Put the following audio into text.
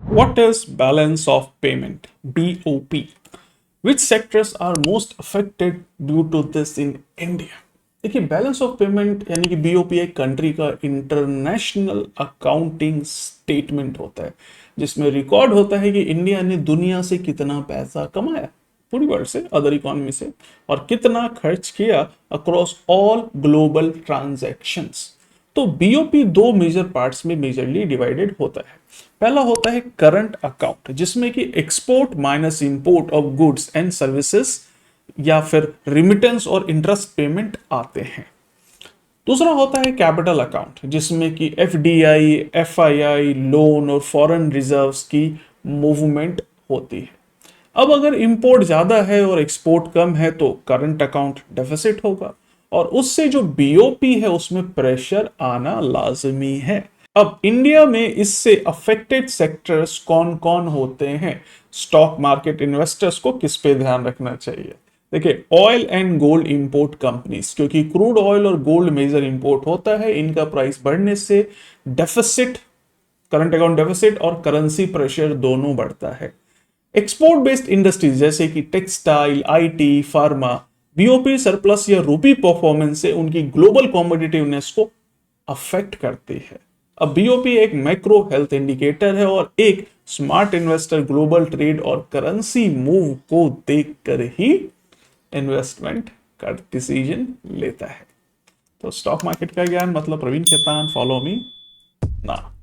What is balance of payment? BOP. Which sectors are most affected due to this in India? देखिए, balance of payment यानी कि BOP एक country का international accounting statement होता है जिसमें रिकॉर्ड होता है कि इंडिया ने दुनिया से कितना पैसा कमाया, पूरी वर्ल्ड से, अदर इकोनॉमी से, और कितना खर्च किया अक्रॉस ऑल ग्लोबल ट्रांजैक्शंस। तो बीओपी दो मेजर पार्ट्स में मेजरली डिवाइडेड होता है। पहला होता है करंट अकाउंट, जिसमें कि export minus import of goods and services या फिर रिमिटेंस और इंटरेस्ट पेमेंट आते हैं। दूसरा होता है कैपिटल अकाउंट, जिसमें कि एफडीआई, एफआईआई, लोन और फॉरेन रिजर्व्स की मूवमेंट होती है। अब अगर इंपोर्ट ज्यादा है और एक्सपोर्ट कम है तो करंट अकाउंट डेफिसिट होगा, और उससे जो बीओपी है उसमें प्रेशर आना लाजमी है। अब इंडिया में इससे अफेक्टेड सेक्टर्स कौन कौन होते हैं? स्टॉक मार्केट इन्वेस्टर्स को किस पे ध्यान रखना चाहिए? देखिए, oil and gold import companies, क्योंकि क्रूड ऑयल और गोल्ड मेजर इंपोर्ट होता है, इनका प्राइस बढ़ने से डेफिसिट, करंट अकाउंट डेफिसिट और करेंसी प्रेशर दोनों बढ़ता है। एक्सपोर्ट बेस्ड इंडस्ट्रीज जैसे कि textile, IT, pharma, BOP surplus या रूपी परफॉर्मेंस से उनकी ग्लोबल कॉम्पिटिटिवनेस को अफेक्ट करती है। अब बीओपी एक मैक्रो हेल्थ इंडिकेटर है और एक स्मार्ट इन्वेस्टर ग्लोबल ट्रेड और करेंसी मूव को देखकर ही इन्वेस्टमेंट का डिसीजन लेता है। तो स्टॉक मार्केट का ज्ञान मतलब प्रवीण खेतान, फॉलो मी ना।